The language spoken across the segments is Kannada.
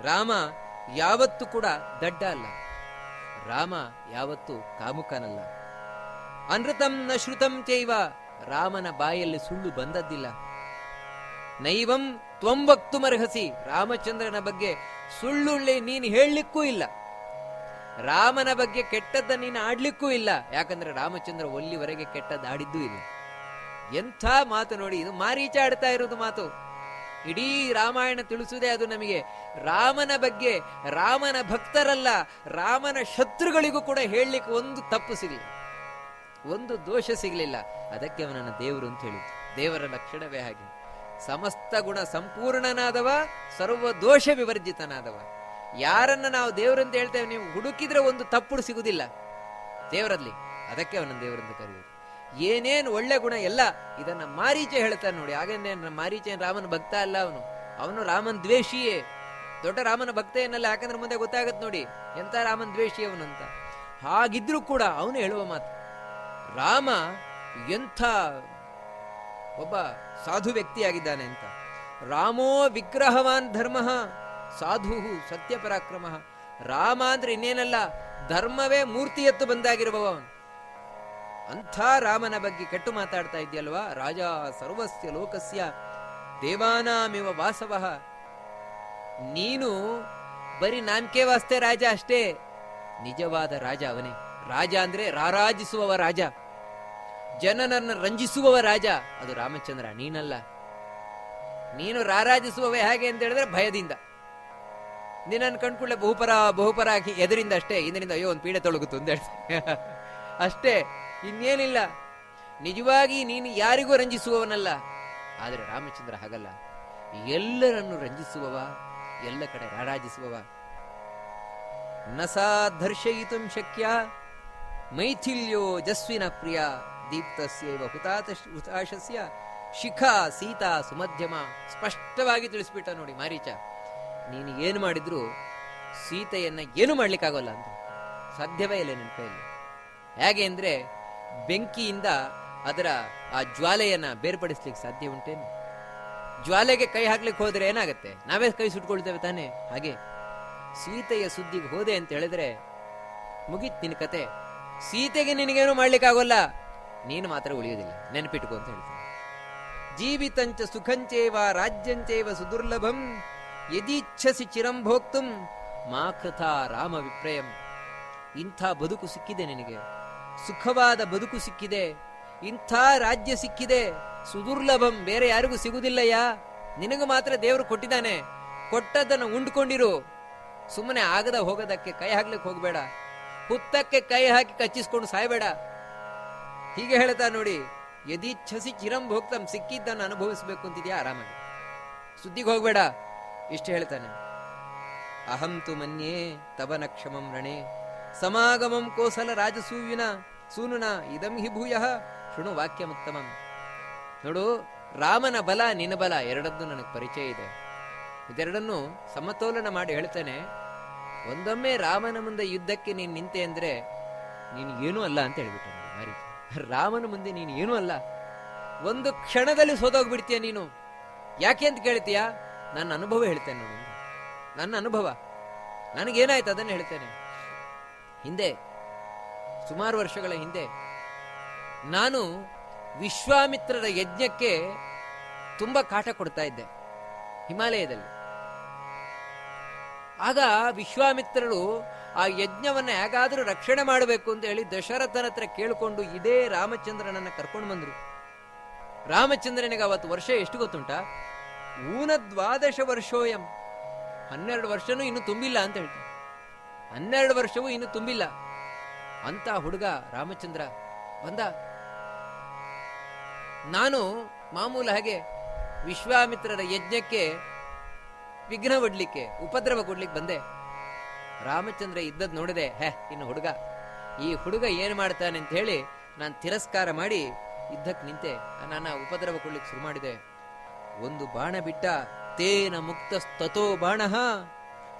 ರಾಮ ಯಾವತ್ತೂ ಕೂಡ ದಡ್ಡ ಅಲ್ಲ. ರಾಮ ಯಾವತ್ತೂ ಕಾಮುಕನಲ್ಲ. ಅನೃತಂ ನ ಶ್ರುತಂ ಚೈವ, ರಾಮನ ಬಾಯಲ್ಲಿ ಸುಳ್ಳು ಬಂದದ್ದಿಲ್ಲ. ನೈವಂ ತ್ವಂ ವಕ್ತುಮರ್ಹಸಿ, ರಾಮಚಂದ್ರನ ಬಗ್ಗೆ ಸುಳ್ಳುಳ್ಳಿ ನೀನು ಹೇಳಲಿಕ್ಕೂ ಇಲ್ಲ. ರಾಮನ ಬಗ್ಗೆ ಕೆಟ್ಟದ್ದ ನೀನು ಆಡ್ಲಿಕ್ಕೂ ಇಲ್ಲ. ಯಾಕಂದ್ರೆ ರಾಮಚಂದ್ರ ಒಲ್ಲಿವರೆಗೆ ಕೆಟ್ಟದ್ದು ಆಡಿದ್ದೂ ಇಲ್ಲ. ಎಂಥ ಮಾತು ನೋಡಿ, ಇದು ಮಾರೀಚ ಆಡ್ತಾ ಇರೋದು ಮಾತು. ಇಡೀ ರಾಮಾಯಣ ತಿಳಿಸುವುದೇ ಅದು ನಮಗೆ. ರಾಮನ ಬಗ್ಗೆ, ರಾಮನ ಭಕ್ತರಲ್ಲ, ರಾಮನ ಶತ್ರುಗಳಿಗೂ ಕೂಡ ಹೇಳಲಿಕ್ಕೆ ಒಂದು ತಪ್ಪು ಸಿಗಲಿಲ್ಲ, ಒಂದು ದೋಷ ಸಿಗಲಿಲ್ಲ. ಅದಕ್ಕೆ ಅವನನ್ನು ದೇವರು ಅಂತ ಹೇಳಿದ್ದು. ದೇವರ ಲಕ್ಷಣವೇ ಹಾಗೆ. ಸಮಸ್ತ ಗುಣ ಸಂಪೂರ್ಣನಾದವ, ಸರ್ವ ದೋಷ ವಿವರ್ಜಿತನಾದವ. ಯಾರನ್ನ ನಾವು ದೇವರಂತ ಹೇಳ್ತೇವೆ, ನೀವು ಹುಡುಕಿದ್ರೆ ಒಂದು ತಪ್ಪು ಸಿಗುವುದಿಲ್ಲ ದೇವರಲ್ಲಿ. ಅದಕ್ಕೆ ಅವನನ್ನು ದೇವರಂತ ಕರೆಯುವುದು. ಏನೇನು ಒಳ್ಳೆ ಗುಣ ಎಲ್ಲ ಇದನ್ನ ಮಾರೀಚ ಹೇಳ್ತಾನೆ ನೋಡಿ. ಹಾಗೇನೆ ಮಾರೀಚ ರಾಮನ ಭಕ್ತ ಅಲ್ಲ, ಅವನು ರಾಮನ್ ದ್ವೇಷಿಯೇ. ದೊಡ್ಡ ರಾಮನ ಭಕ್ತ ಏನಲ್ಲ, ಯಾಕಂದ್ರೆ ಮುಂದೆ ಗೊತ್ತಾಗತ್ ನೋಡಿ ಎಂತ ರಾಮನ್ ದ್ವೇಷಿ ಅವನು ಅಂತ. ಹಾಗಿದ್ರು ಕೂಡ ಅವನು ಹೇಳುವ ಮಾತು, ರಾಮ ಎಂಥ ಒಬ್ಬ ಸಾಧು ವ್ಯಕ್ತಿಯಾಗಿದ್ದಾನೆ ಅಂತ. ರಾಮೋ ವಿಗ್ರಹವಾನ್ ಧರ್ಮ ಸಾಧು ಸತ್ಯ ಪರಾಕ್ರಮ. ರಾಮ ಅಂದ್ರೆ ಇನ್ನೇನಲ್ಲ, ಧರ್ಮವೇ ಮೂರ್ತಿ ಎತ್ತು ಬಂದಾಗಿರುವವ ಅವನು. ಅಂಥ ರಾಮನ ಬಗ್ಗೆ ಕೆಟ್ಟು ಮಾತಾಡ್ತಾ ಇದೆಯಲ್ವಾ. ರಾಜ ಸರ್ವಸ್ಯ ಲೋಕಸ್ಯ ದೇವಾನಾಮಿವ ವಾಸವಃ. ನೀನು ಬರೀ ನಾನ್ಕೆ ವಾಸ್ತೆ ರಾಜ ಅಷ್ಟೇ, ನಿಜವಾದ ರಾಜ ಅವನೇ. ರಾಜ ಅಂದ್ರೆ ರಾರಾಜಿಸುವವ ರಾಜ, ಜನನನ್ನು ರಂಜಿಸುವವ ರಾಜ, ಅದು ರಾಮಚಂದ್ರ, ನೀನಲ್ಲ. ನೀನು ರಾರಾಜಿಸುವವೇ ಹೇಗೆ ಅಂತ ಹೇಳಿದ್ರೆ ಭಯದಿಂದ. ನಿನ್ನನ್ನು ಕಂಡ್ಕೊಳ್ಳೆ ಬಹುಪರ ಎದರಿಂದ ಅಷ್ಟೇ. ಇಂದಿನಿಂದ ಅಯ್ಯೋ ಒಂದು ಪೀಡೆ ತೊಳಗುತ್ತು ಅಂತ ಹೇಳ್ತಾರೆ ಅಷ್ಟೇ, ಇನ್ನೇನಿಲ್ಲ. ನಿಜವಾಗಿ ನೀನು ಯಾರಿಗೂ ರಂಜಿಸುವವನಲ್ಲ. ಆದರೆ ರಾಮಚಂದ್ರ ಹಾಗಲ್ಲ, ಎಲ್ಲರನ್ನು ರಂಜಿಸುವವ, ಎಲ್ಲ ಕಡೆ ರಾರಾಜಿಸುವವ. ನಸಾ ದರ್ಶಯಿತು ಶಕ್ಯ ಮೈಥಿಲ್ಯೋ ಜಸ್ವಿನ ಪ್ರಿಯ ದೀಪ್ತಸ್ಯೈವ ಹುತಾಶಸ್ಯ ಶಿಖಾ ಸೀತಾ ಸುಮಧ್ಯಮ. ಸ್ಪಷ್ಟವಾಗಿ ತಿಳಿಸ್ಬಿಟ್ಟ ನೋಡಿ ಮಾರೀಚ. ನೀನು ಏನು ಮಾಡಿದ್ರು ಸೀತೆಯನ್ನ ಏನು ಮಾಡ್ಲಿಕ್ಕಾಗೋಲ್ಲ ಅಂತ, ಸಾಧ್ಯವೇ ಇಲ್ಲ ನಿನ್ನ ಕೈಯಲ್ಲಿ. ಹೇಗೆ ಅಂದ್ರೆ ಬೆಂಕಿಯಿಂದ ಅದರ ಆ ಜ್ವಾಲೆಯನ್ನ ಬೇರ್ಪಡಿಸ್ಲಿಕ್ಕೆ ಸಾಧ್ಯ ಉಂಟೇನು? ಜ್ವಾಲೆಗೆ ಕೈ ಹಾಕ್ಲಿಕ್ಕೆ ಹೋದ್ರೆ ಏನಾಗತ್ತೆ? ನಾವೇ ಕೈ ಸುಟ್ಕೊಳ್ತೇವೆ ತಾನೆ. ಹಾಗೆ ಸೀತೆಯ ಸುದ್ದಿಗೆ ಹೋದೆ ಅಂತ ಹೇಳಿದ್ರೆ ಮುಗಿತ್ ನಿನ್ನ ಕತೆ. ಸೀತೆಗೆ ನಿನಗೇನು ಮಾಡ್ಲಿಕ್ಕಾಗೋಲ್ಲ, ನೀನು ಮಾತ್ರ ಉಳಿಯೋದಿಲ್ಲ, ನೆನಪಿಟ್ಕೋ ಅಂತ ಹೇಳ್ತೀನಿ. ಜೀವಿತಂಚ ಸುಖಂಚೇವ ರಾಜ್ಯಂಚೇವ ಸುದುರ್ಲಭಂ ಯದೀಚ್ಛಸಿ ಚಿರಂ ಭೋಕ್ತುಂ ಮಾಕೃತ ರಾಮ ವಿಪ್ರಯಂ. ಇಂಥ ಬದುಕು ಸಿಕ್ಕಿದೆ ನಿನಗೆ, ಸುಖವಾದ ಬದುಕು ಸಿಕ್ಕಿದೆ, ಇಂಥ ರಾಜ್ಯ ಸಿಕ್ಕಿದೆ, ಸುದುರ್ಲಭಂ, ಬೇರೆ ಯಾರಿಗೂ ಸಿಗುವುದಿಲ್ಲಯ್ಯ, ನಿನಗೂ ಮಾತ್ರ ದೇವರು ಕೊಟ್ಟಿದ್ದಾನೆ. ಕೊಟ್ಟದ್ದನ್ನು ಉಂಡ್ಕೊಂಡಿರು. ಸುಮ್ಮನೆ ಆಗದ ಹೋಗೋದಕ್ಕೆ ಕೈ ಹಾಕ್ಲಿಕ್ಕೆ ಹೋಗಬೇಡ, ಹುತ್ತಕ್ಕೆ ಕೈ ಹಾಕಿ ಕಚ್ಚಿಸ್ಕೊಂಡು ಸಾಯಬೇಡ. ಹೀಗೆ ಹೇಳ್ತಾ ನೋಡಿ, ಯದೀಚ್ಛಸಿ ಚಿರಂ ಭೋಕ್ತಂ, ಸಿಕ್ಕಿದ್ದನ್ನು ಅನುಭವಿಸಬೇಕು ಅಂತಿದ್ಯಾ ಆರಾಮಾಗಿ, ಸುದ್ದಿಗೆ ಹೋಗ್ಬೇಡ. ಇಷ್ಟು ಹೇಳ್ತಾನೆ. ಅಹಂತು ಮನ್ಯೇ ತವನ ಕ್ಷಮಂ ರಣೆ ಸಮಾಗಮಂ ಕೋಸಲ ರಾಜಸೂವಿನ ಸೂನುನ ಇದಂ ಹಿ ಭೂಯಃ ಶೃಣು ವಾಕ್ಯಮುತ್ತಮಂ. ನೋಡು, ರಾಮನ ಬಲ ನಿನ್ನ ಬಲ ಎರಡದ್ದು ನನಗೆ ಪರಿಚಯ ಇದೆ. ಇದೆರಡನ್ನು ಸಮತೋಲನ ಮಾಡಿ ಹೇಳ್ತೇನೆ. ಒಂದೊಮ್ಮೆ ರಾಮನ ಮುಂದೆ ಯುದ್ಧಕ್ಕೆ ನೀನು ನಿಂತೆ ಅಂದ್ರೆ ನೀನು ಏನೂ ಅಲ್ಲ ಅಂತ ಹೇಳ್ಬಿಟ್ಟ ಮಾರಿ. ರಾಮನ ಮುಂದೆ ನೀನು ಏನೂ ಅಲ್ಲ, ಒಂದು ಕ್ಷಣದಲ್ಲಿ ಸೋತೋಗ್ಬಿಡ್ತೀಯ ನೀನು. ಯಾಕೆ ಅಂತ ಕೇಳ್ತೀಯ? ನನ್ನ ಅನುಭವ ಹೇಳ್ತೇನೆ ನೋಡಿ, ನನ್ನ ಅನುಭವ, ನನಗೇನಾಯ್ತು ಅದನ್ನು ಹೇಳ್ತೇನೆ. ಹಿಂದೆ ಸುಮಾರು ವರ್ಷಗಳ ಹಿಂದೆ ನಾನು ವಿಶ್ವಾಮಿತ್ರರ ಯಜ್ಞಕ್ಕೆ ತುಂಬಾ ಕಾಟ ಕೊಡ್ತಾ ಇದ್ದೆ ಹಿಮಾಲಯದಲ್ಲಿ. ಆಗ ವಿಶ್ವಾಮಿತ್ರರು ಆ ಯಜ್ಞವನ್ನ ಹೇಗಾದ್ರೂ ರಕ್ಷಣೆ ಮಾಡಬೇಕು ಅಂತ ಹೇಳಿ ದಶರಥನ ಹತ್ರ ಕೇಳಿಕೊಂಡು ಇದೇ ರಾಮಚಂದ್ರನನ್ನ ಕರ್ಕೊಂಡು ಬಂದ್ರು. ರಾಮಚಂದ್ರನಿಗೆ ಅವತ್ತು ವರ್ಷ ಎಷ್ಟು ಗೊತ್ತುಂಟಾ? ಊನ 12 ವರ್ಷೋಯಂ, 12 ವರ್ಷನೂ ಇನ್ನು ತುಂಬಿಲ್ಲ ಅಂತ ಹೇಳ್ತಾರೆ. 12 ವರ್ಷವೂ ಇನ್ನು ತುಂಬಿಲ್ಲ ಅಂತ ಹುಡುಗ ರಾಮಚಂದ್ರ ಬಂದ. ನಾನು ಮಾಮೂಲು ಹಾಗೆ ವಿಶ್ವಾಮಿತ್ರರ ಯಜ್ಞಕ್ಕೆ ವಿಘ್ನ ಒಡ್ಲಿಕ್ಕೆ, ಉಪದ್ರವ ಕೊಡ್ಲಿಕ್ಕೆ ಬಂದೆ. ರಾಮಚಂದ್ರ ಇದ್ದದ್ ನೋಡಿದೆ, ಇನ್ನು ಹುಡುಗ, ಈ ಹುಡುಗ ಏನ್ ಮಾಡ್ತಾನೆ ಅಂತ ಹೇಳಿ ನಾನು ತಿರಸ್ಕಾರ ಮಾಡಿ ಯುದ್ಧಕ್ಕೆ ನಿಂತೆ. ನಾನು ಉಪದ್ರವ ಕೊಡ್ಲಿಕ್ಕೆ ಶುರು ಮಾಡಿದೆ. ಒಂದು ಬಾಣ ಬಿಟ್ಟ, ತೇನ ಮುಕ್ತ ತಥೋ ಬಾಣ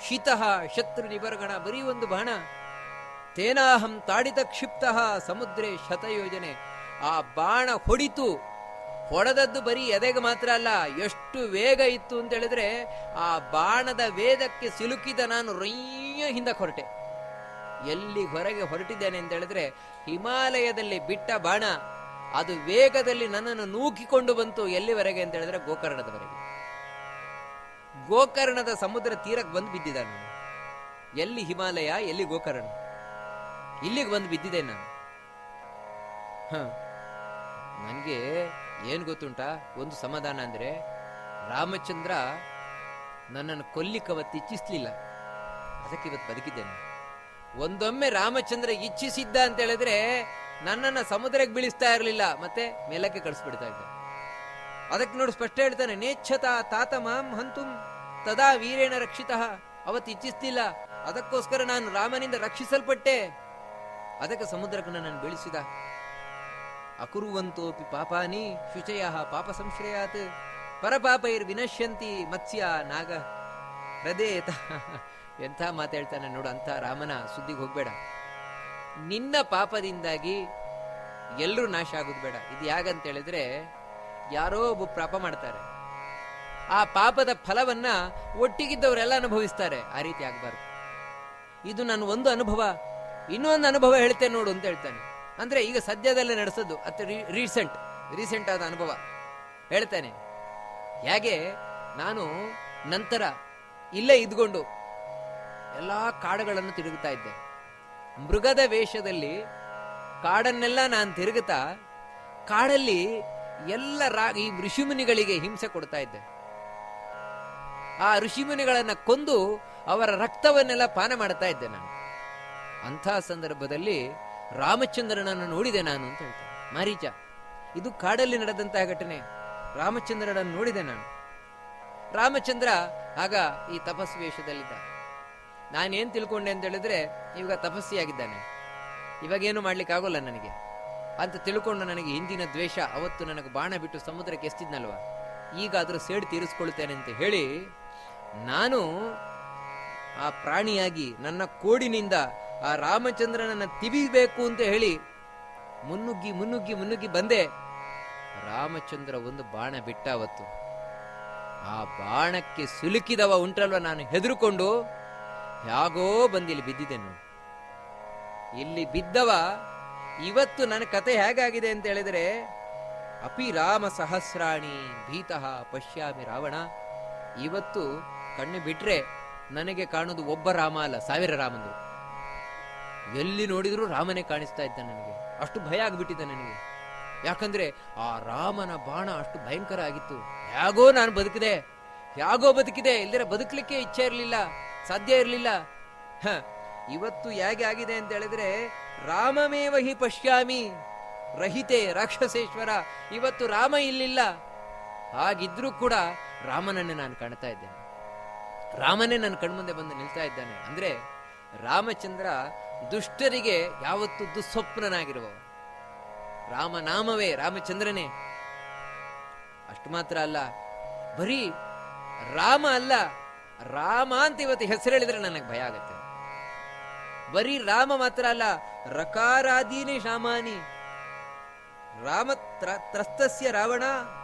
ಶಿತಃ ಶತ್ರು ನಿಬರ್ಗಣ, ಬರೀ ಒಂದು ಬಾಣ. ತೇನಾಹಂ ತಾಡಿತ ಕ್ಷಿಪ್ತ ಸಮುದ್ರೇ ಶತಯೋಜನೆ. ಆ ಬಾಣ ಹೊಡಿತು, ಹೊಡೆದದ್ದು ಬರೀ ಎದೆಗೆ ಮಾತ್ರ ಅಲ್ಲ, ಎಷ್ಟು ವೇಗ ಇತ್ತು ಅಂತ ಹೇಳಿದ್ರೆ ಆ ಬಾಣದ ವೇಗಕ್ಕೆ ಸಿಲುಕಿದ ನಾನು ರೊಯ್ಯ ಹಿಂದಕ್ಕೆ ಹೊರಟೆ. ಎಲ್ಲಿ ಹೊರಗೆ ಹೊರಟಿದ್ದೇನೆ ಅಂತ ಹೇಳಿದ್ರೆ ಹಿಮಾಲಯದಲ್ಲಿ ಬಿಟ್ಟ ಬಾಣ ಅದು ವೇಗದಲ್ಲಿ ನನ್ನನ್ನು ನೂಕಿಕೊಂಡು ಬಂತು. ಎಲ್ಲಿವರೆಗೆ ಅಂತ ಹೇಳಿದ್ರೆ ಗೋಕರ್ಣದವರೆಗೆ. ಗೋಕರ್ಣದ ಸಮುದ್ರ ತೀರಕ್ಕೆ ಬಂದು ಬಿದ್ದಿದ್ದ ನಾನು. ಎಲ್ಲಿ ಹಿಮಾಲಯ, ಎಲ್ಲಿ ಗೋಕರ್ಣ, ಇಲ್ಲಿಗೆ ಬಂದು ಬಿದ್ದಿದ್ದೆ ನಾನು. ನನಗೆ ಏನು ಗೊತ್ತುಂಟಾ, ಒಂದು ಸಮಾಧಾನ ಅಂದ್ರೆ ರಾಮಚಂದ್ರ ನನ್ನನ್ನು ಕೊಲ್ಲಿಕ್ಕವತ್ತು ಇಚ್ಛಿಸ್ಲಿಲ್ಲ, ಅದಕ್ಕೆ ಇವತ್ತು ಬದುಕಿದ್ದೇನೆ. ಒಂದೊಮ್ಮೆ ರಾಮಚಂದ್ರ ಇಚ್ಛಿಸಿದ್ದ ಅಂತ ಹೇಳಿದ್ರೆ ನನ್ನನ್ನು ಸಮುದ್ರಕ್ಕೆ ಬೀಳಿಸ್ತಾ ಇರಲಿಲ್ಲ, ಮತ್ತೆ ಮೇಲಕ್ಕೆ ಕಳಿಸ್ಬಿಡ್ತಾ ಇದ್ದ. ಅದಕ್ಕೆ ನೋಡಿ ಸ್ಪಷ್ಟ ಹೇಳ್ತಾನೆ, ನೇಚ್ಛತ ತಾತ ಮಾಂ ಹಂತುಂ ತದಾ ವೀರೇಣ ರಕ್ಷಿತ. ಅವತ್ತು ಇಚ್ಛಿಸ್ತಿಲ್ಲ, ಅದಕ್ಕೋಸ್ಕರ ನಾನು ರಾಮನಿಂದ ರಕ್ಷಿಸಲ್ಪಟ್ಟೆ, ಅದಕ್ಕೆ ಸಮುದ್ರಕ್ಕೆ ನನ್ನನ್ನು ಬೀಳಿಸಿದ. ಅಕುರುವಂತೋಪಿ ಪಾಪಾನಿ ಶುಚಯ ಪಾಪ ಸಂಶ್ರಯಾತ್ ಪರಪಾಪೈರ್ ವಿನಶ್ಯಂತಿ ಮತ್ಸ್ಯ ನಾಗ ಹೃದಯತ. ಎಂಥ ಮಾತಾಡ್ತಾನೆ ನೋಡು. ಅಂತ ರಾಮನ ಸುದ್ದಿಗೆ ಹೋಗ್ಬೇಡ. ನಿನ್ನ ಪಾಪದಿಂದಾಗಿ ಎಲ್ಲರೂ ನಾಶ ಆಗೋದು ಬೇಡ. ಇದು ಯಾಗಂತ ಹೇಳಿದ್ರೆ ಯಾರೋ ಒಬ್ಬ ಪಾಪ ಮಾಡ್ತಾರೆ, ಆ ಪಾಪದ ಫಲವನ್ನ ಒಟ್ಟಿಗಿದ್ದವರೆಲ್ಲ ಅನುಭವಿಸ್ತಾರೆ. ಆ ರೀತಿ ಆಗಬಾರ್ದು. ಇದು ನನ್ನ ಒಂದು ಅನುಭವ, ಇನ್ನೊಂದು ಅನುಭವ ಹೇಳ್ತೇನೆ ನೋಡು ಅಂತ ಹೇಳ್ತಾನೆ. ಅಂದ್ರೆ ಈಗ ಸದ್ಯದಲ್ಲೇ ನಡೆಸೋದು, ಅತ್ತ ರೀಸೆಂಟ್ ಆದ ಅನುಭವ ಹೇಳ್ತಾನೆ. ಹೇಗೆ ನಾನು ನಂತರ ಇಲ್ಲೇ ಇದ್ಕೊಂಡು ಎಲ್ಲಾ ಕಾಡುಗಳನ್ನು ತಿರುಗುತ್ತಾ ಇದ್ದೆ. ಮೃಗದ ವೇಷದಲ್ಲಿ ಕಾಡನ್ನೆಲ್ಲ ನಾನು ತಿರುಗುತ್ತಾ ಕಾಡಲ್ಲಿ ಎಲ್ಲ ಈ ಋಷಿಮುನಿಗಳಿಗೆ ಹಿಂಸೆ ಕೊಡ್ತಾ ಇದ್ದೆ. ಆ ಋಷಿಮುನಿಗಳನ್ನ ಕೊಂದು ಅವರ ರಕ್ತವನ್ನೆಲ್ಲ ಪಾನ ಮಾಡ್ತಾ ಇದ್ದೆ ನಾನು. ಅಂಥ ಸಂದರ್ಭದಲ್ಲಿ ರಾಮಚಂದ್ರನನ್ನು ನೋಡಿದೆ ನಾನು ಅಂತ ಹೇಳ್ತಾರೆ ಮಾರೀಚ. ಇದು ಕಾಡಲ್ಲಿ ನಡೆದಂತಹ ಘಟನೆ. ರಾಮಚಂದ್ರನನ್ನು ನೋಡಿದೆ ನಾನು. ರಾಮಚಂದ್ರ ಆಗ ಈ ತಪಸ್ಸು ವೇಷದಲ್ಲಿದ್ದ. ನಾನೇನ್ ತಿಳ್ಕೊಂಡೆ ಅಂತ ಹೇಳಿದ್ರೆ ಇವಾಗ ತಪಸ್ಸಿಯಾಗಿದ್ದಾನೆ, ಇವಾಗೇನು ಮಾಡ್ಲಿಕ್ಕೆ ಆಗೋಲ್ಲ ನನಗೆ ಅಂತ ತಿಳ್ಕೊಂಡು ನನಗೆ ಹಿಂದಿನ ದ್ವೇಷ, ಅವತ್ತು ನನಗೆ ಬಾಣ ಬಿಟ್ಟು ಸಮುದ್ರಕ್ಕೆ ಎಸ್ತಿದ್ನಲ್ವ, ಈಗ ಅದ್ರ ಸೇಡು ತೀರಿಸ್ಕೊಳ್ತೇನೆ ಅಂತ ಹೇಳಿ ನಾನು ಆ ಪ್ರಾಣಿಯಾಗಿ ನನ್ನ ಕೋಡಿನಿಂದ ಆ ರಾಮಚಂದ್ರನನ್ನ ತಿವಿಬೇಕು ಅಂತ ಹೇಳಿ ಮುನ್ನುಗ್ಗಿ ಬಂದೆ. ರಾಮಚಂದ್ರ ಒಂದು ಬಾಣ ಬಿಟ್ಟ. ಅವತ್ತು ಆ ಬಾಣಕ್ಕೆ ಸಿಲುಕಿದವ ಉಂಟಲ್ವ, ನಾನು ಹೆದರುಕೊಂಡು ಯಾಗೋ ಬಂದಿಲ್ಲಿ ಬಿದ್ದಿದ್ದೇನೆ. ಇಲ್ಲಿ ಬಿದ್ದವ ಇವತ್ತು ನನ್ನ ಕತೆ ಹೇಗಾಗಿದೆ ಅಂತ ಹೇಳಿದ್ರೆ, ಅಪಿ ರಾಮ ಸಹಸ್ರಾಣಿ ಭೀತಃ ಪಶ್ಯಾಮಿ ರಾವಣ. ಇವತ್ತು ಕಣ್ಣು ಬಿಟ್ರೆ ನನಗೆ ಕಾಣುವುದು ಒಬ್ಬ ರಾಮ ಅಲ್ಲ, 1000 ರಾಮಂದ್ರು. ಎಲ್ಲಿ ನೋಡಿದ್ರು ರಾಮನೇ ಕಾಣಿಸ್ತಾ ಇದ್ದ ನನಗೆ. ಅಷ್ಟು ಭಯ ಆಗ್ಬಿಟ್ಟಿದ್ದ ನನಗೆ. ಯಾಕಂದ್ರೆ ಆ ರಾಮನ ಬಾಣ ಅಷ್ಟು ಭಯಂಕರ ಆಗಿತ್ತು. ಹೇಗೋ ನಾನು ಬದುಕಿದೆ, ಇಲ್ದಿರ ಬದುಕಲಿಕ್ಕೆ ಇಚ್ಛೆ ಇರಲಿಲ್ಲ, ಸಾಧ್ಯ ಇರಲಿಲ್ಲ. ಇವತ್ತು ಹೇಗೆ ಆಗಿದೆ ಅಂತ ಹೇಳಿದ್ರೆ, ರಾಮಮೇವ ಹಿ ಪಶ್ಯಾಮಿ ರಹಿತೆ ರಾಕ್ಷಸೇಶ್ವರ. ಇವತ್ತು ರಾಮ ಇಲ್ಲಿಲ್ಲ, ಹಾಗಿದ್ರೂ ಕೂಡ ರಾಮನನ್ನೇ ನಾನು ಕಾಣ್ತಾ ಇದ್ದೇನೆ. ರಾಮನೇ ನನ್ನ ಕಣ್ಮುಂದೆ ಬಂದು ನಿಲ್ತಾ ಇದ್ದಾನೆ. ಅಂದ್ರೆ ರಾಮಚಂದ್ರ ದುಷ್ಟರಿಗೆ ಯಾವತ್ತು ದುಸ್ವಪ್ನನಾಗಿರುವ ರಾಮನಾಮವೇ ರಾಮಚಂದ್ರನೇ. ಅಷ್ಟು ಮಾತ್ರ ಅಲ್ಲ, ಬರೀ ರಾಮ ಅಲ್ಲ, ರಾಮ ಅಂತ ಇವತ್ತು ಹೆಸರು ಹೇಳಿದ್ರೆ ನನಗೆ ಭಯ ಆಗತ್ತೆ. ಬರೀ ರಾಮ ಮಾತ್ರ ಅಲ್ಲ, ರಕಾರಾದೀನಿ ಶಾಮಾನಿ ರಾಮ ತ್ರಸ್ತಸ್ಯ ರಾವಣ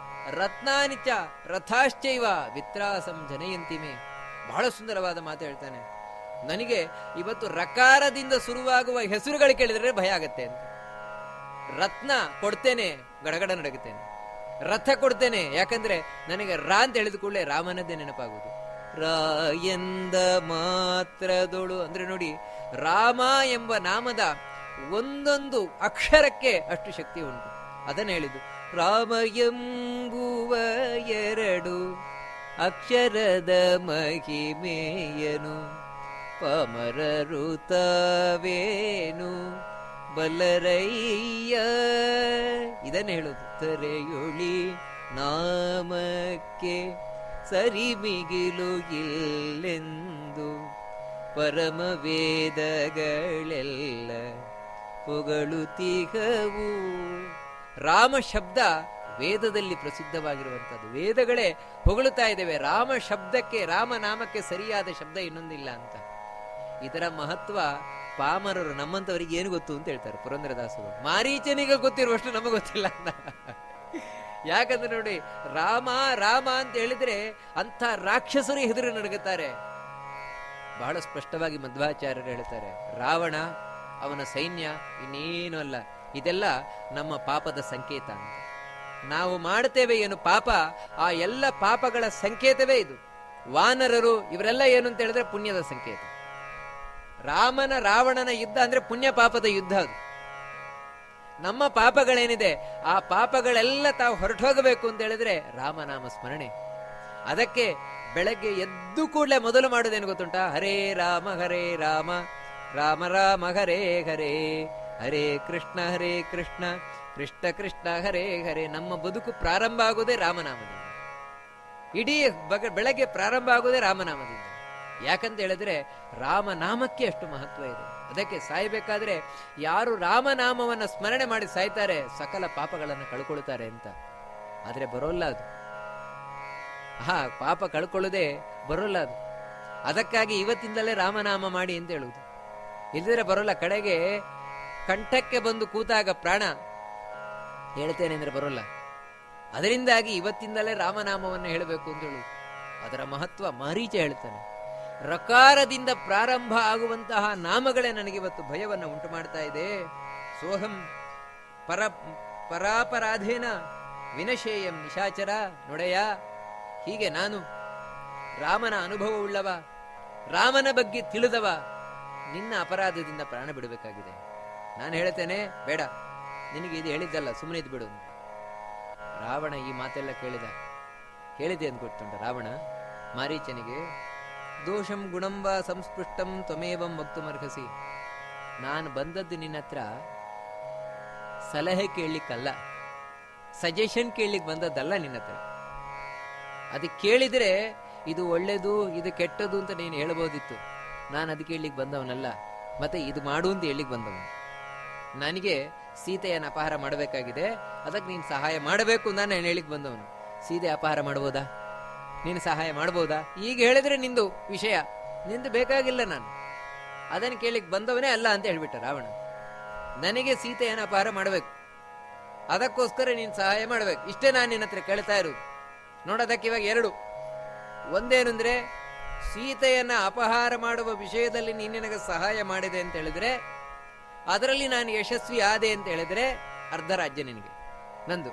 ರತ್ನಾನಿ ಚ ರಥಾಶ್ಚೈವ ವಿತ್ರಾಸಂ ಜನಯಂತಿಮೆ. ಬಹಳ ಸುಂದರವಾದ ಮಾತು ಹೇಳ್ತಾನೆ. ನನಗೆ ಇವತ್ತು ರಕಾರದಿಂದ ಶುರುವಾಗುವ ಹೆಸರುಗಳು ಕೇಳಿದ್ರೆ ಭಯ ಆಗತ್ತೆ ಅಂತ. ರತ್ನ ಕೊಡ್ತೇನೆ, ಗಡಗಡ ನಡಗುತ್ತೇನೆ. ರಥ ಕೊಡ್ತೇನೆ, ಯಾಕಂದ್ರೆ ನನಗೆ ರಾ ಅಂತ ಹೇಳಿದ ಕೂಡಲೇ ರಾಮನದ್ದೇ ನೆನಪಾಗುವುದು. ರಾ ಎಂದ ಮಾತ್ರದೋಳು ಅಂದ್ರೆ ನೋಡಿ, ರಾಮ ಎಂಬ ನಾಮದ ಒಂದೊಂದು ಅಕ್ಷರಕ್ಕೆ ಅಷ್ಟು ಶಕ್ತಿ ಉಂಟು. ಅದನ್ನ ಹೇಳಿದ್ದು, ರಾಮ ಎಂಬುವ 2 ಅಕ್ಷರದ ಮಹಿಮೆಯನು ಪಮರರು ತಾವೇನು ಬಲ್ಲರಯ್ಯ. ಇದನ್ನ ಹೇಳೋದು. ತರೆಯೊಳಿ ನಾಮಕ್ಕೆ ಸರಿ ಮಿಗಿಲು ಇಲ್ಲೆಂದು ಪರಮ ವೇದಗಳೆಲ್ಲ ಹೊಗಳುತ್ತಿಹವು. ರಾಮ ಶಬ್ದ ವೇದದಲ್ಲಿ ಪ್ರಸಿದ್ಧವಾಗಿರುವಂಥದ್ದು. ವೇದಗಳೇ ಹೊಗಳುತ್ತಾ ಇದ್ದೇವೆ ರಾಮ ಶಬ್ದಕ್ಕೆ, ರಾಮನಾಮಕ್ಕೆ ಸರಿಯಾದ ಶಬ್ದ ಇನ್ನೊಂದಿಲ್ಲ ಅಂತ. ಇದರ ಮಹತ್ವ ಪಾಮರರು, ನಮ್ಮಂತವರಿಗೆ ಏನು ಗೊತ್ತು ಅಂತ ಹೇಳ್ತಾರೆ ಪುರಂದರದಾಸರು. ಮಾರೀಚನಿಗೆ ಗೊತ್ತಿರುವಷ್ಟು ನಮಗೆ ಗೊತ್ತಿಲ್ಲ ಅಂತ. ಯಾಕಂದ್ರೆ ನೋಡಿ, ರಾಮ ರಾಮ ಅಂತ ಹೇಳಿದ್ರೆ ಅಂಥ ರಾಕ್ಷಸರು ಹೆದರು ನಡುಗುತ್ತಾರೆ. ಬಹಳ ಸ್ಪಷ್ಟವಾಗಿ ಮಧ್ವಾಚಾರ್ಯರು ಹೇಳ್ತಾರೆ, ರಾವಣ, ಅವನ ಸೈನ್ಯ ಇನ್ನೇನು ಅಲ್ಲ, ಇದೆಲ್ಲ ನಮ್ಮ ಪಾಪದ ಸಂಕೇತ ಅಂತ. ನಾವು ಮಾಡ್ತೇವೆ ಏನು ಪಾಪ, ಆ ಎಲ್ಲ ಪಾಪಗಳ ಸಂಕೇತವೇ ಇದು. ವಾನರರು ಇವರೆಲ್ಲ ಏನು ಅಂತ ಹೇಳಿದ್ರೆ ಪುಣ್ಯದ ಸಂಕೇತ. ರಾಮನ ರಾವಣನ ಯುದ್ಧ ಅಂದ್ರೆ ಪುಣ್ಯ ಪಾಪದ ಯುದ್ಧ ಅದು. ನಮ್ಮ ಪಾಪಗಳೇನಿದೆ ಆ ಪಾಪಗಳೆಲ್ಲ ತಾವು ಹೊರಟೋಗಬೇಕು ಅಂತ ಹೇಳಿದ್ರೆ ರಾಮನಾಮ ಸ್ಮರಣೆ. ಅದಕ್ಕೆ ಬೆಳಗ್ಗೆ ಎದ್ದು ಕೂಡಲೇ ಮೊದಲು ಮಾಡೋದೇನು ಗೊತ್ತುಂಟ? ಹರೇ ರಾಮ ರಾಮ ರಾಮ ಹರೇ ಹರೇ, ಹರೇ ಕೃಷ್ಣ ಕೃಷ್ಣ ಕೃಷ್ಣ ಹರೇ ಹರೇ. ನಮ್ಮ ಬದುಕು ಪ್ರಾರಂಭ ಆಗೋದೇ ರಾಮನಾಮದಿಂದ. ಇಡೀ ಬೆಳಗ್ಗೆ ಪ್ರಾರಂಭ ಆಗೋದೇ ರಾಮನಾಮದಿಂದ. ಯಾಕಂತ ಹೇಳಿದ್ರೆ ರಾಮನಾಮಕ್ಕೆ ಅಷ್ಟು ಮಹತ್ವ ಇದೆ. ಅದಕ್ಕೆ ಸಾಯಬೇಕಾದ್ರೆ ಯಾರು ರಾಮನಾಮವನ್ನು ಸ್ಮರಣೆ ಮಾಡಿ ಸಾಯ್ತಾರೆ ಸಕಲ ಪಾಪಗಳನ್ನು ಕಳ್ಕೊಳ್ತಾರೆ ಅಂತ. ಆದ್ರೆ ಬರೋಲ್ಲ ಅದು. ಪಾಪ ಕಳ್ಕೊಳ್ಳೋದೇ ಬರೋಲ್ಲ ಅದು. ಅದಕ್ಕಾಗಿ ಇವತ್ತಿಂದಲೇ ರಾಮನಾಮ ಮಾಡಿ ಅಂತ ಹೇಳುವುದು. ಇಲ್ಲದ್ರೆ ಬರೋಲ್ಲ. ಕಡೆಗೆ ಕಂಠಕ್ಕೆ ಬಂದು ಕೂತಾಗ ಪ್ರಾಣ ಹೇಳ್ತೇನೆ ಅಂದ್ರೆ ಬರೋಲ್ಲ. ಅದರಿಂದಾಗಿ ಇವತ್ತಿಂದಲೇ ರಾಮನಾಮವನ್ನು ಹೇಳಬೇಕು ಅಂತ ಹೇಳುವುದು. ಅದರ ಮಹತ್ವ ಮಾರೀಚ ಹೇಳ್ತಾನೆ. ರಕಾರದಿಂದ ಪ್ರಾರಂಭ ಆಗುವಂತಹ ನಾಮಗಳೇ ನನಗಿವತ್ತು ಭಯವನ್ನು ಉಂಟು ಮಾಡ್ತಾ ಇದೆ. ಸೋಹಂ ಪರಾಪರಾಧೇನ ವಿನಶೇಯಂ ನಿಶಾಚರ. ನೋಡೆಯ, ಹೀಗೆ ನಾನು ರಾಮನ ಅನುಭವವುಳ್ಳವ, ರಾಮನ ಬಗ್ಗೆ ತಿಳಿದವ, ನಿನ್ನ ಅಪರಾಧದಿಂದ ಪ್ರಾಣ ಬಿಡಬೇಕಾಗಿದೆ. ನಾನು ಹೇಳ್ತೇನೆ, ಬೇಡ, ನಿನಗೆ ಇದು ಹೇಳಿದ್ದಲ್ಲ, ಸುಮ್ಮನೆ ಇದ್ದು ಬಿಡು. ರಾವಣ ಈ ಮಾತೆಲ್ಲ ಕೇಳಿದೆ ಅಂತ ಗೊತ್ತುಂಟ ರಾವಣ ಮಾರೀಚನಿಗೆ. ದೋಷಂ ಗುಣಂಬ ಸಂಸ್ಪೃಷ್ಟಂ ತ್ವಮೇವಂ ವಕ್ತುಮರ್ಹಸಿ. ನಾನು ಬಂದದ್ದು ನಿನ್ನ ಹತ್ರ ಸಲಹೆ ಕೇಳಲಿಕ್ಕಲ್ಲ, ಸಜೆಷನ್ ಕೇಳಲಿಕ್ಕೆ ಬಂದದ್ದಲ್ಲ ನಿನ್ನ ಹತ್ರ. ಅದಕ್ಕೆ ಕೇಳಿದ್ರೆ ಇದು ಒಳ್ಳೇದು ಇದು ಕೆಟ್ಟದು ಅಂತ ನೀನು ಹೇಳ್ಬೋದಿತ್ತು. ನಾನು ಅದಕ್ಕೆ ಹೇಳಲಿಕ್ಕೆ ಬಂದವನಲ್ಲ, ಮತ್ತೆ ಇದು ಮಾಡು ಅಂತ ಹೇಳಲಿಕ್ಕೆ ಬಂದವನು. ನನಗೆ ಸೀತೆಯನ್ನು ಅಪಹಾರ ಮಾಡಬೇಕಾಗಿದೆ, ಅದಕ್ಕೆ ನೀನು ಸಹಾಯ ಮಾಡಬೇಕು ಅಂತ ನಾನು ಹೇಳಿಕ್ಕೆ ಬಂದವನು. ಸೀತೆ ಅಪಹಾರ ಮಾಡ್ಬೋದಾ? ನೀನು ಸಹಾಯ ಮಾಡ್ಬೋದಾ? ಈಗ ಹೇಳಿದ್ರೆ ನಿಂದು ವಿಷಯ, ನಿಂದು ಬೇಕಾಗಿಲ್ಲ. ನಾನು ಅದನ್ನು ಕೇಳಿಕ್ ಬಂದವನೇ ಅಲ್ಲ ಅಂತ ಹೇಳ್ಬಿಟ್ಟ ರಾವಣ. ನನಗೆ ಸೀತೆಯನ್ನು ಅಪಹಾರ ಮಾಡಬೇಕು, ಅದಕ್ಕೋಸ್ಕರ ನೀನು ಸಹಾಯ ಮಾಡಬೇಕು, ಇಷ್ಟೇ ನಾನು ನಿನ್ನ ಹತ್ರ ಕೇಳ್ತಾ ಇರೋದು. ನೋಡೋದಕ್ಕೆ ಇವಾಗ ಎರಡು. ಒಂದೇನೆಂದ್ರೆ, ಸೀತೆಯನ್ನ ಅಪಹಾರ ಮಾಡುವ ವಿಷಯದಲ್ಲಿ ನೀನು ನನಗೆ ಸಹಾಯ ಮಾಡಿದೆ ಅಂತ ಹೇಳಿದ್ರೆ, ಅದರಲ್ಲಿ ನಾನು ಯಶಸ್ವಿ ಆದೆ ಅಂತ ಹೇಳಿದ್ರೆ ಅರ್ಧ ರಾಜ್ಯ ನಿನಗೆ, ನಂದು.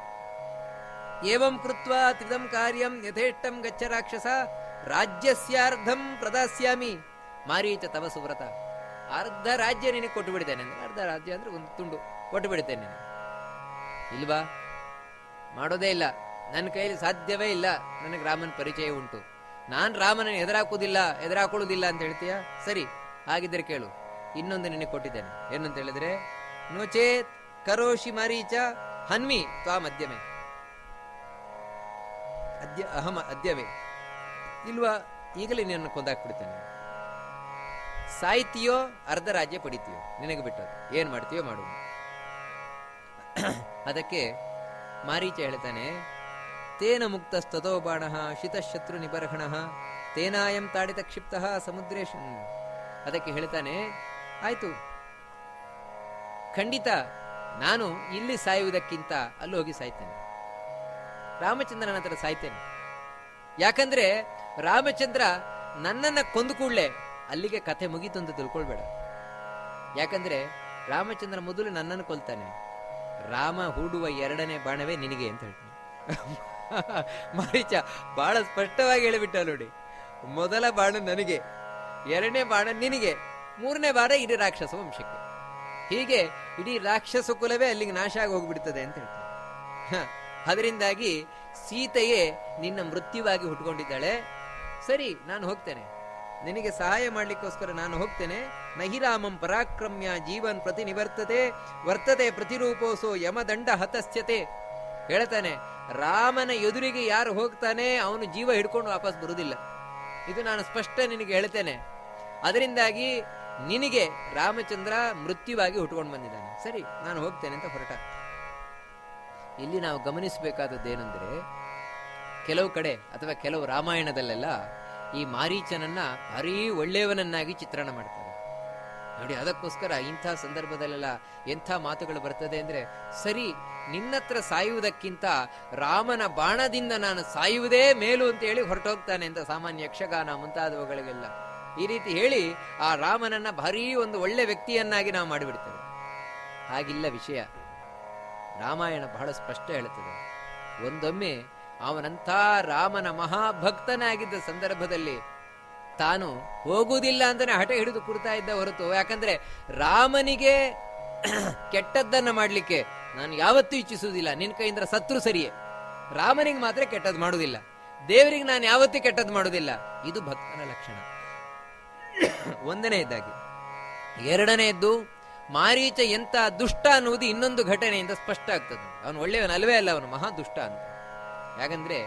ಏವಂ ಕೃತ್ವ ತ್ರಿದಂ ಕಾರ್ಯಂ ಯಥೇಷ್ಟಂ ಗಚ್ಚ ರಾಕ್ಷಸ ರಾಜ್ಯಸ್ಯಾರ್ಧಂ ಪ್ರದಾಸ್ಯಾಮಿ ಮಾರೀಚ ತವ ಸುವ್ರತ. ಅರ್ಧ ರಾಜ್ಯ ನಿನಗೆ ಕೊಟ್ಟು ಬಿಡ್ತೇನೆ ಅಂದ್ರೆ, ಅರ್ಧ ರಾಜ್ಯ ಅಂದ್ರೆ ಒಂದು ತುಂಡು ಕೊಟ್ಟು ಬಿಡ್ತೇನೆ ನಿನಗೆ. ಇಲ್ವಾ? ಮಾಡೋದೇ ಇಲ್ಲ, ನನ್ನ ಕೈಲಿ ಸಾಧ್ಯವೇ ಇಲ್ಲ. ನನಗೆ ರಾಮನ ಪರಿಚಯ ಉಂಟು, ನಾನು ರಾಮನ ಎದುರಾಕೊಳ್ಳುವುದಿಲ್ಲ ಅಂತ ಹೇಳ್ತೀಯ? ಸರಿ, ಹಾಗಿದ್ರೆ ಕೇಳು, ಇನ್ನೊಂದು ನಿನಗೆ ಕೊಟ್ಟಿದ್ದೇನೆ. ಏನಂತ ಹೇಳಿದ್ರೆ, ನೋಚೇತ್ ಕರೋಶಿ ಮಾರೀಚ ಹನ್ಮಿ ತ್ವಾ ಮಧ್ಯಮೆ ಅದ್ಯವೇ. ಇಲ್ವಾ? ಈಗಲೇ ನಿನ್ನನ್ನು ಕೊಂದಾಕ್ಬಿಡ್ತೇನೆ. ಸಾಯ್ತೀಯೋ ಅರ್ಧ ರಾಜ್ಯ ಪಡಿತೀಯೋ, ನಿನಗೆ ಬಿಟ್ಟದ್ದು. ಏನ್ ಮಾಡ್ತೀಯೋ ಮಾಡು. ಅದಕ್ಕೆ ಮಾರೀಚ ಹೇಳ್ತಾನೆ, ತೇನ ಮುಕ್ತಸ್ತೋ ಬಾಣ ಶಿತಶತ್ರು ನಿಬರ್ಹಣ ತೇನಾಯಂ ತಾಡಿತ ಕ್ಷಿಪ್ತ ಸಮುದ್ರೇಶ. ಅದಕ್ಕೆ ಹೇಳ್ತಾನೆ, ಆಯ್ತು, ಖಂಡಿತ ನಾನು ಇಲ್ಲಿ ಸಾಯುವುದಕ್ಕಿಂತ ಅಲ್ಲಿ ಹೋಗಿ ಸಾಯ್ತೇನೆ, ರಾಮಚಂದ್ರನ ಹತ್ರ ಸಾಯ್ತೇನೆ. ಯಾಕಂದ್ರೆ ರಾಮಚಂದ್ರ ನನ್ನನ್ನ ಕೊಂದು ಕೂಡಲೇ ಅಲ್ಲಿಗೆ ಕಥೆ ಮುಗೀತು ಅಂತ ತಿಳ್ಕೊಳ್ಬೇಡ. ಯಾಕಂದ್ರೆ ರಾಮಚಂದ್ರ ಮೊದಲು ನನ್ನನ್ನು ಕೊಲ್ತಾನೆ. ರಾಮ ಹೂಡುವ ಎರಡನೇ ಬಾಣವೇ ನಿನಗೆ ಅಂತ ಹೇಳ್ತಾನೆ. ಮಾರೀಚ ಬಹಳ ಸ್ಪಷ್ಟವಾಗಿ ಹೇಳಿಬಿಟ್ಟ ನೋಡಿ. ಮೊದಲ ಬಾಣ ನನಗೆ, ಎರಡನೇ ಬಾಣ ನಿನಗೆ, ಮೂರನೇ ಬಾಣ ಇಡೀ ರಾಕ್ಷಸ ವಂಶಕ್ಕೆ. ಹೀಗೆ ಇಡೀ ರಾಕ್ಷಸ ಕುಲವೇ ಅಲ್ಲಿಗೆ ನಾಶ ಆಗಿ ಹೋಗ್ಬಿಡ್ತದೆ ಅಂತ ಹೇಳ್ತಾನೆ. ಅದರಿಂದಾಗಿ ಸೀತೆಯೇ ನಿನ್ನ ಮೃತ್ಯುವಾಗಿ ಹುಟ್ಟುಕೊಂಡಿದ್ದಾಳೆ. ಸರಿ, ನಾನು ಹೋಗ್ತೇನೆ, ನಿನಗೆ ಸಹಾಯ ಮಾಡ್ಲಿಕ್ಕೋಸ್ಕರ ನಾನು ಹೋಗ್ತೇನೆ. ನಹಿರಾಮಂ ಪರಾಕ್ರಮ್ಯ ಜೀವನ್ ಪ್ರತಿ ನಿವರ್ತತೆ ವರ್ತತೆ ಪ್ರತಿರೂಪೋಸೋ ಯಮದಂಡ ಹತಸ್ಯತೆ. ಹೇಳ್ತಾನೆ, ರಾಮನ ಎದುರಿಗೆ ಯಾರು ಹೋಗ್ತಾನೆ ಅವನು ಜೀವ ಹಿಡ್ಕೊಂಡು ವಾಪಸ್ ಬರುವುದಿಲ್ಲ. ಇದು ನಾನು ಸ್ಪಷ್ಟ ನಿನಗೆ ಹೇಳ್ತೇನೆ. ಅದರಿಂದಾಗಿ ನಿನಗೆ ರಾಮಚಂದ್ರ ಮೃತ್ಯುವಾಗಿ ಹುಟ್ಕೊಂಡು ಬಂದಿದ್ದಾನೆ. ಸರಿ, ನಾನು ಹೋಗ್ತೇನೆ ಅಂತ ಹೊರಟ. ಇಲ್ಲಿ ನಾವು ಗಮನಿಸಬೇಕಾದದ್ದೇನೆಂದ್ರೆ, ಕೆಲವು ಕಡೆ ಅಥವಾ ಕೆಲವು ರಾಮಾಯಣದಲ್ಲೆಲ್ಲ ಈ ಮಾರೀಚನನ್ನ ಭಾರೀ ಒಳ್ಳೆಯವನನ್ನಾಗಿ ಚಿತ್ರಣ ಮಾಡ್ತಾರೆ. ನೋಡಿ, ಅದಕ್ಕೋಸ್ಕರ ಇಂಥ ಸಂದರ್ಭದಲ್ಲೆಲ್ಲ ಎಂಥ ಮಾತುಗಳು ಬರ್ತದೆ ಅಂದ್ರೆ, ಸರಿ ನಿನ್ನತ್ರ ಸಾಯುವುದಕ್ಕಿಂತ ರಾಮನ ಬಾಣದಿಂದ ನಾನು ಸಾಯುವುದೇ ಮೇಲು ಅಂತ ಹೇಳಿ ಹೊರಟೋಗ್ತಾನೆ ಅಂತ ಸಾಮಾನ್ಯ ಯಕ್ಷಗಾನ ಮುಂತಾದವುಗಳಿಗೆಲ್ಲ ಈ ರೀತಿ ಹೇಳಿ ಆ ರಾಮನನ್ನ ಭಾರೀ ಒಂದು ಒಳ್ಳೆ ವ್ಯಕ್ತಿಯನ್ನಾಗಿ ನಾವು ಮಾಡಿಬಿಡ್ತೇವೆ. ಹಾಗಿಲ್ಲ ವಿಷಯ. ರಾಮಾಯಣ ಬಹಳ ಸ್ಪಷ್ಟ ಹೇಳುತ್ತದೆ. ಒಂದೊಮ್ಮೆ ಅವನಂಥ ರಾಮನ ಮಹಾಭಕ್ತನಾಗಿದ್ದ ಸಂದರ್ಭದಲ್ಲಿ ತಾನು ಹೋಗುವುದಿಲ್ಲ ಅಂತಾನೆ ಹಠ ಹಿಡಿದು ಕೊಡ್ತಾ ಇದ್ದ ಹೊರತು, ಯಾಕಂದ್ರೆ ರಾಮನಿಗೆ ಕೆಟ್ಟದ್ದನ್ನ ಮಾಡ್ಲಿಕ್ಕೆ ನಾನು ಯಾವತ್ತೂ ಇಚ್ಛಿಸುವುದಿಲ್ಲ, ನಿನ್ ಕೈಯಿಂದ ಸತ್ರು ಸರಿಯೇ, ರಾಮನಿಗೆ ಮಾತ್ರ ಕೆಟ್ಟದ್ದು ಮಾಡುವುದಿಲ್ಲ, ದೇವರಿಗೆ ನಾನು ಯಾವತ್ತೂ ಕೆಟ್ಟದ್ದು ಮಾಡುವುದಿಲ್ಲ. ಇದು ಭಕ್ತನ ಲಕ್ಷಣ. ಒಂದನೆಯದಾಗಿ. ಎರಡನೆಯದ್ದು, ಮಾರೀಚ ಎಂತ ದುಷ್ಟ ಅನ್ನುವುದು ಇನ್ನೊಂದು ಘಟನೆಯಿಂದ ಸ್ಪಷ್ಟ ಆಗ್ತದೆ. ಅವನು ಒಳ್ಳೆಯವನಲ್ವೇ ಅಲ್ಲ, ಅವನು ಮಹಾ ದುಷ್ಟ ಅಂತ. ಯಾಕಂದ್ರೆ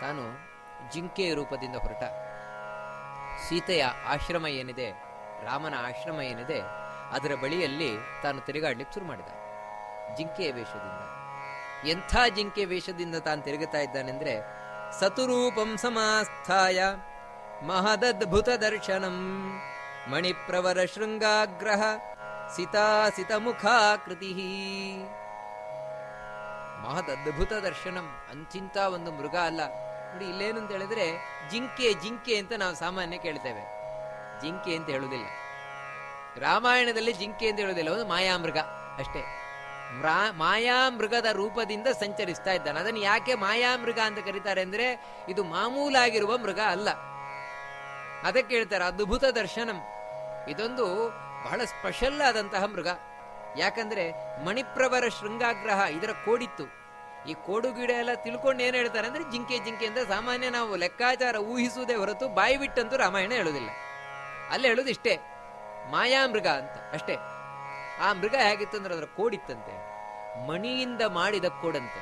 ತಾನು ಜಿಂಕೆಯ ರೂಪದಿಂದ ಹೊರಟ, ಸೀತೆಯ ಆಶ್ರಮ ಏನಿದೆ, ರಾಮನ ಆಶ್ರಮ ಏನಿದೆ, ಅದರ ಬಳಿಯಲ್ಲಿ ತಾನು ತಿರುಗಾಡ್ಲಿಕ್ಕೆ ಶುರು ಮಾಡಿದ ಜಿಂಕೆಯ ವೇಷದಿಂದ. ಎಂಥ ಜಿಂಕೆ ವೇಷದಿಂದ ತಾನು ತಿರುಗುತ್ತಾ ಇದ್ದಾನೆಂದ್ರೆ, ಸತುರೂಪಂ ಸಮಾಸ್ಥಾಯ ಮಹದದ್ಭುತ ದರ್ಶನಂ ಮಣಿಪ್ರವರ ಶೃಂಗಾಗ್ರಹ ಸಿತಾಸಿತ ಮುಖಾಕೃತಿ. ಮಹದದ್ಭುತ ದರ್ಶನಂ, ಅಂಚಿಂತ ಒಂದು ಮೃಗ ಅಲ್ಲ. ನೋಡಿ, ಇಲ್ಲೇನು ಅಂತ ಹೇಳಿದ್ರೆ, ಜಿಂಕೆ ಜಿಂಕೆ ಅಂತ ನಾವು ಸಾಮಾನ್ಯ ಕೇಳ್ತೇವೆ, ಜಿಂಕೆ ಅಂತ ಹೇಳುವುದಿಲ್ಲ. ರಾಮಾಯಣದಲ್ಲಿ ಜಿಂಕೆ ಅಂತ ಹೇಳುವುದಿಲ್ಲ, ಒಂದು ಮಾಯಾಮೃಗ ಅಷ್ಟೇ. ಮಾಯಾಮೃಗದ ರೂಪದಿಂದ ಸಂಚರಿಸ್ತಾ ಇದ್ದಾನೆ. ಅದನ್ನು ಯಾಕೆ ಮಾಯಾಮೃಗ ಅಂತ ಕರೀತಾರೆ ಅಂದ್ರೆ, ಇದು ಮಾಮೂಲಾಗಿರುವ ಮೃಗ ಅಲ್ಲ. ಅದಕ್ಕೆ ಹೇಳ್ತಾರೆ ಅದ್ಭುತ ದರ್ಶನಂ. ಇದೊಂದು ಬಹಳ ಸ್ಪೆಷಲ್ ಆದಂತಹ ಮೃಗ. ಯಾಕಂದ್ರೆ ಮಣಿಪ್ರವರ ಶೃಂಗಾಗ್ರಹ, ಇದರ ಕೋಡಿತ್ತು. ಈ ಕೋಡು ಗಿಡ ಎಲ್ಲ ತಿಳ್ಕೊಂಡು ಏನ್ ಹೇಳ್ತಾರೆ ಅಂದ್ರೆ, ಜಿಂಕೆ ಜಿಂಕೆ ಅಂತ ಸಾಮಾನ್ಯ ನಾವು ಲೆಕ್ಕಾಚಾರ ಊಹಿಸುವುದೇ ಹೊರತು ಬಾಯಿ ಬಿಟ್ಟಂತೂ ರಾಮಾಯಣ ಹೇಳುವುದಿಲ್ಲ. ಅಲ್ಲಿ ಹೇಳುದು ಇಷ್ಟೇ, ಮಾಯಾಮೃಗ ಅಂತ ಅಷ್ಟೇ. ಆ ಮೃಗ ಹೇಗಿತ್ತು ಅಂದ್ರೆ, ಅದರ ಕೋಡಿತ್ತಂತೆ, ಮಣಿಯಿಂದ ಮಾಡಿದ ಕೋಡಂತೆ,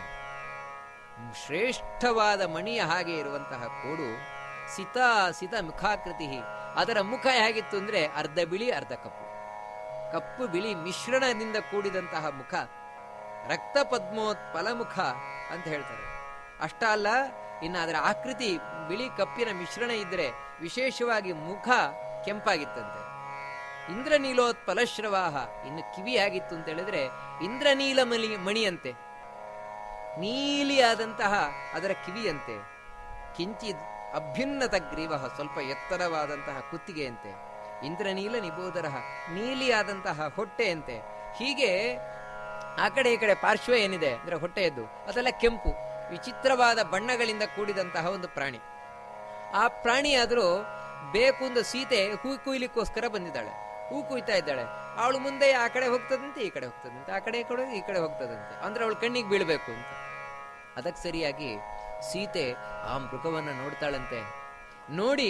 ಶ್ರೇಷ್ಠವಾದ ಮಣಿಯ ಹಾಗೆ ಇರುವಂತಹ ಕೋಡು. ಸಿತ ಮುಖಾಕೃತಿ, ಅದರ ಮುಖ ಹೇಗಿತ್ತು ಅಂದ್ರೆ, ಅರ್ಧ ಬಿಳಿ ಅರ್ಧ ಕಪ್ಪು, ಕಪ್ಪು ಬಿಳಿ ಮಿಶ್ರಣದಿಂದ ಕೂಡಿದಂತಹ ಮುಖ. ರಕ್ತ ಪದ್ಮೋತ್ಪಲ ಮುಖ ಅಂತ ಹೇಳ್ತಾರೆ. ಅಷ್ಟ ಅಲ್ಲ, ಇನ್ನು ಅದರ ಆಕೃತಿ ಬಿಳಿ ಕಪ್ಪಿನ ಮಿಶ್ರಣ ಇದ್ರೆ ವಿಶೇಷವಾಗಿ ಮುಖ ಕೆಂಪಾಗಿತ್ತಂತೆ. ಇಂದ್ರನೀಲೋತ್ಪಲಶ್ರವಾಹ, ಇನ್ನು ಕಿವಿ ಆಗಿತ್ತು ಅಂತ ಹೇಳಿದ್ರೆ ಇಂದ್ರನೀಲ ಮಣಿಯಂತೆ, ನೀಲಿಯಾದಂತಹ ಅದರ ಕಿವಿಯಂತೆ. ಕಿಂಚಿತ್ ಅಭ್ಯುನ್ನತ ಗ್ರೀವ, ಸ್ವಲ್ಪ ಎತ್ತರವಾದಂತಹ ಕುತ್ತಿಗೆಯಂತೆ. ಇಂದ್ರನೀಲ ನಿಬೋಧರ, ನೀಲಿಯಾದಂತಹ ಹೊಟ್ಟೆಯಂತೆ. ಹೀಗೆ ಆ ಕಡೆ ಈ ಕಡೆ ಪಾರ್ಶ್ವ ಏನಿದೆ ಅಂದ್ರೆ ಹೊಟ್ಟೆಯದ್ದು, ಅದೆಲ್ಲ ಕೆಂಪು, ವಿಚಿತ್ರವಾದ ಬಣ್ಣಗಳಿಂದ ಕೂಡಿದಂತಹ ಒಂದು ಪ್ರಾಣಿ. ಆ ಪ್ರಾಣಿ ಆದ್ರೂ ಬೇಕು ಅಂತ ಸೀತೆ ಹೂ ಕುಯ್ಲಿಕ್ಕೋಸ್ಕರ ಬಂದಿದ್ದಾಳೆ, ಹೂ ಕುಯ್ತಾ ಇದ್ದಾಳೆ. ಅವಳು ಮುಂದೆ ಆ ಕಡೆ ಹೋಗ್ತದಂತೆ, ಈ ಕಡೆ ಹೋಗ್ತದಂತೆ, ಆ ಕಡೆ ಈ ಕಡೆ ಹೋಗ್ತದಂತೆ, ಅಂದ್ರೆ ಅವಳು ಕಣ್ಣಿಗೆ ಬೀಳ್ಬೇಕು ಅಂತ. ಅದಕ್ಕೆ ಸರಿಯಾಗಿ ಸೀತೆ ಆ ಮೃಗವನ್ನ ನೋಡ್ತಾಳಂತೆ. ನೋಡಿ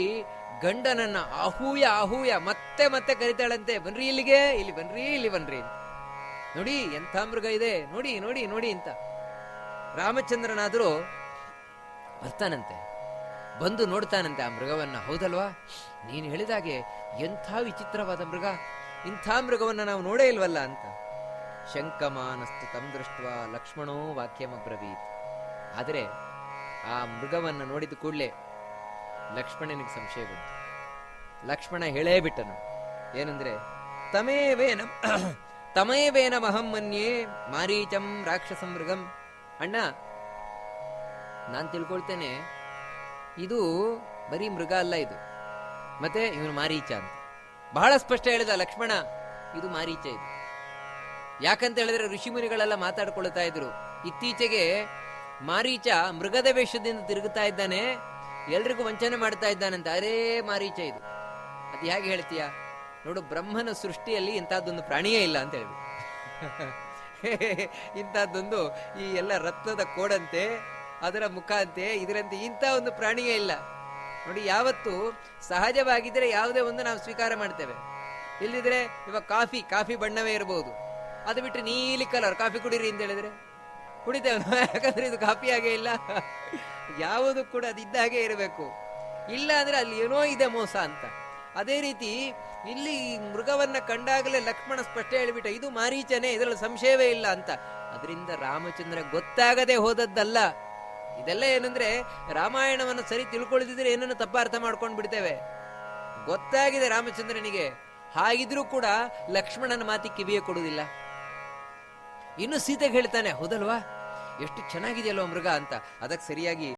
ಗಂಡನನ್ನ ಅಹೂಯ ಅಹೂಯ ಮತ್ತೆ ಮತ್ತೆ ಕರಿತಾಳಂತೆ, ಬನ್ರಿ ಇಲ್ಲಿಗೆ, ಇಲ್ಲಿ ಬನ್ರಿ, ಇಲ್ಲಿ ಬನ್ರಿ ಅಂತ. ನೋಡಿ ಎಂಥ ಮೃಗ ಇದೆ, ನೋಡಿ ನೋಡಿ ನೋಡಿ ಅಂತ. ರಾಮಚಂದ್ರನಾದರೂ ಬರ್ತಾನಂತೆ, ಬಂದು ನೋಡ್ತಾನಂತೆ ಆ ಮೃಗವನ್ನ. ಹೌದಲ್ವಾ, ನೀನು ಹೇಳಿದಾಗೆ ಎಂಥ ವಿಚಿತ್ರವಾದ ಮೃಗ, ಇಂಥ ಮೃಗವನ್ನ ನಾವು ನೋಡೇ ಇಲ್ವಲ್ಲ ಅಂತ. ಶಂಕಮಾನಸ್ತು ತಂ ದೃಷ್ಟ ಲಕ್ಷ್ಮಣೋ ವಾಕ್ಯಮಬ್ರವೀತ್. ಆದರೆ ಆ ಮೃಗವನ್ನ ನೋಡಿದ ಕೂಡಲೇ ಲಕ್ಷ್ಮಣನಿಗೆ ಸಂಶಯ ಬಂತು. ಲಕ್ಷ್ಮಣ ಹೇಳೇ ಬಿಟ್ಟನು, ಏನಂದ್ರೆ, ತಮೇವೇನ ಮಹಂ ಮನ್ಯೇ ಮಾರೀಚಂ ರಾಕ್ಷಸಂ ಮೃಗಂ. ಅಣ್ಣ, ನಾನ್ ತಿಳ್ಕೊಳ್ತೇನೆ, ಇದು ಬರೀ ಮೃಗ ಅಲ್ಲ, ಇದು ಮತ್ತೆ ಇವನು ಮಾರೀಚ ಅಂತ ಬಹಳ ಸ್ಪಷ್ಟ ಹೇಳಿದ ಲಕ್ಷ್ಮಣ. ಇದು ಮಾರೀಚ ಇದು. ಯಾಕಂತ ಹೇಳಿದ್ರೆ ಋಷಿಮುನಿಗಳೆಲ್ಲ ಮಾತಾಡ್ಕೊಳ್ತಾ ಇದ್ರು, ಇತ್ತೀಚೆಗೆ ಮಾರೀಚ ಮೃಗದ ವೇಷದಿಂದ ತಿರುಗುತ್ತಾ ಇದ್ದಾನೆ, ಎಲ್ರಿಗೂ ವಂಚನೆ ಮಾಡ್ತಾ ಇದ್ದಾನಂತ. ಅರೇ ಮಾರೀಚ ಇದು. ಅದು ಹೇಗೆ ಹೇಳ್ತೀಯ ನೋಡು, ಬ್ರಹ್ಮನ ಸೃಷ್ಟಿಯಲ್ಲಿ ಇಂಥದ್ದೊಂದು ಪ್ರಾಣಿಯೇ ಇಲ್ಲ ಅಂತ ಹೇಳ್ಬಿಟ್ಟು ಇಂಥದ್ದೊಂದು ಈ ಎಲ್ಲ ರತ್ನದ ಕೋಡಂತೆ, ಅದರ ಮುಖ ಅಂತೆ, ಇದರಂತೆ ಇಂಥ ಒಂದು ಪ್ರಾಣಿಯೇ ಇಲ್ಲ ನೋಡಿ. ಯಾವತ್ತು ಸಹಜವಾಗಿದ್ರೆ ಯಾವುದೇ ಒಂದು ನಾವು ಸ್ವೀಕಾರ ಮಾಡ್ತೇವೆ. ಇಲ್ಲಿದ್ರೆ ಇವಾಗ ಕಾಫಿ ಬಣ್ಣವೇ ಇರಬಹುದು, ಅದು ಬಿಟ್ಟು ನೀಲಿ ಕಲರ್ ಕಾಫಿ ಕುಡೀರಿ ಅಂತ ಹೇಳಿದ್ರೆ ಕುಡಿತೇವೆ, ಯಾಕಂದ್ರೆ ಇದು ಕಾಫಿ ಹಾಗೆ ಇಲ್ಲ. ಯಾವುದು ಕೂಡ ಅದಿದ್ದ ಹಾಗೆ ಇರಬೇಕು, ಇಲ್ಲ ಅಂದ್ರೆ ಅಲ್ಲಿ ಏನೋ ಇದೆ ಮೋಸ ಅಂತ. ಅದೇ ರೀತಿ ಇಲ್ಲಿ ಮೃಗವನ್ನ ಕಂಡಾಗಲೇ ಲಕ್ಷ್ಮಣ ಸ್ಪಷ್ಟ ಹೇಳಿಬಿಟ್ಟ, ಇದು ಮಾರೀಚನೇ, ಇದರಲ್ಲಿ ಸಂಶಯವೇ ಇಲ್ಲ ಅಂತ. ಅದರಿಂದ ರಾಮಚಂದ್ರ ಗೊತ್ತಾಗದೆ ಹೋದದ್ದಲ್ಲ. ಇದೆಲ್ಲ ಏನಂದ್ರೆ ರಾಮಾಯಣವನ್ನು ಸರಿ ತಿಳ್ಕೊಳ್ಳದಿದ್ರೆ ಏನನ್ನು ತಪ್ಪ ಅರ್ಥ ಮಾಡ್ಕೊಂಡು ಬಿಡ್ತೇವೆ. ಗೊತ್ತಾಗಿದೆ ರಾಮಚಂದ್ರನಿಗೆ, ಹಾಗಿದ್ರೂ ಕೂಡ ಲಕ್ಷ್ಮಣನ ಮಾತಿ ಕಿವಿಯೇ ಕೊಡುವುದಿಲ್ಲ. ಇನ್ನು ಸೀತೆಗೆ ಹೇಳ್ತಾನೆ, ಹೌದಲ್ವಾ, ಎಷ್ಟು ಚೆನ್ನಾಗಿದೆಯಲ್ವ ಮೃಗ ಅಂತ. ಅದಕ್ಕೆ ಸರಿಯಾಗಿ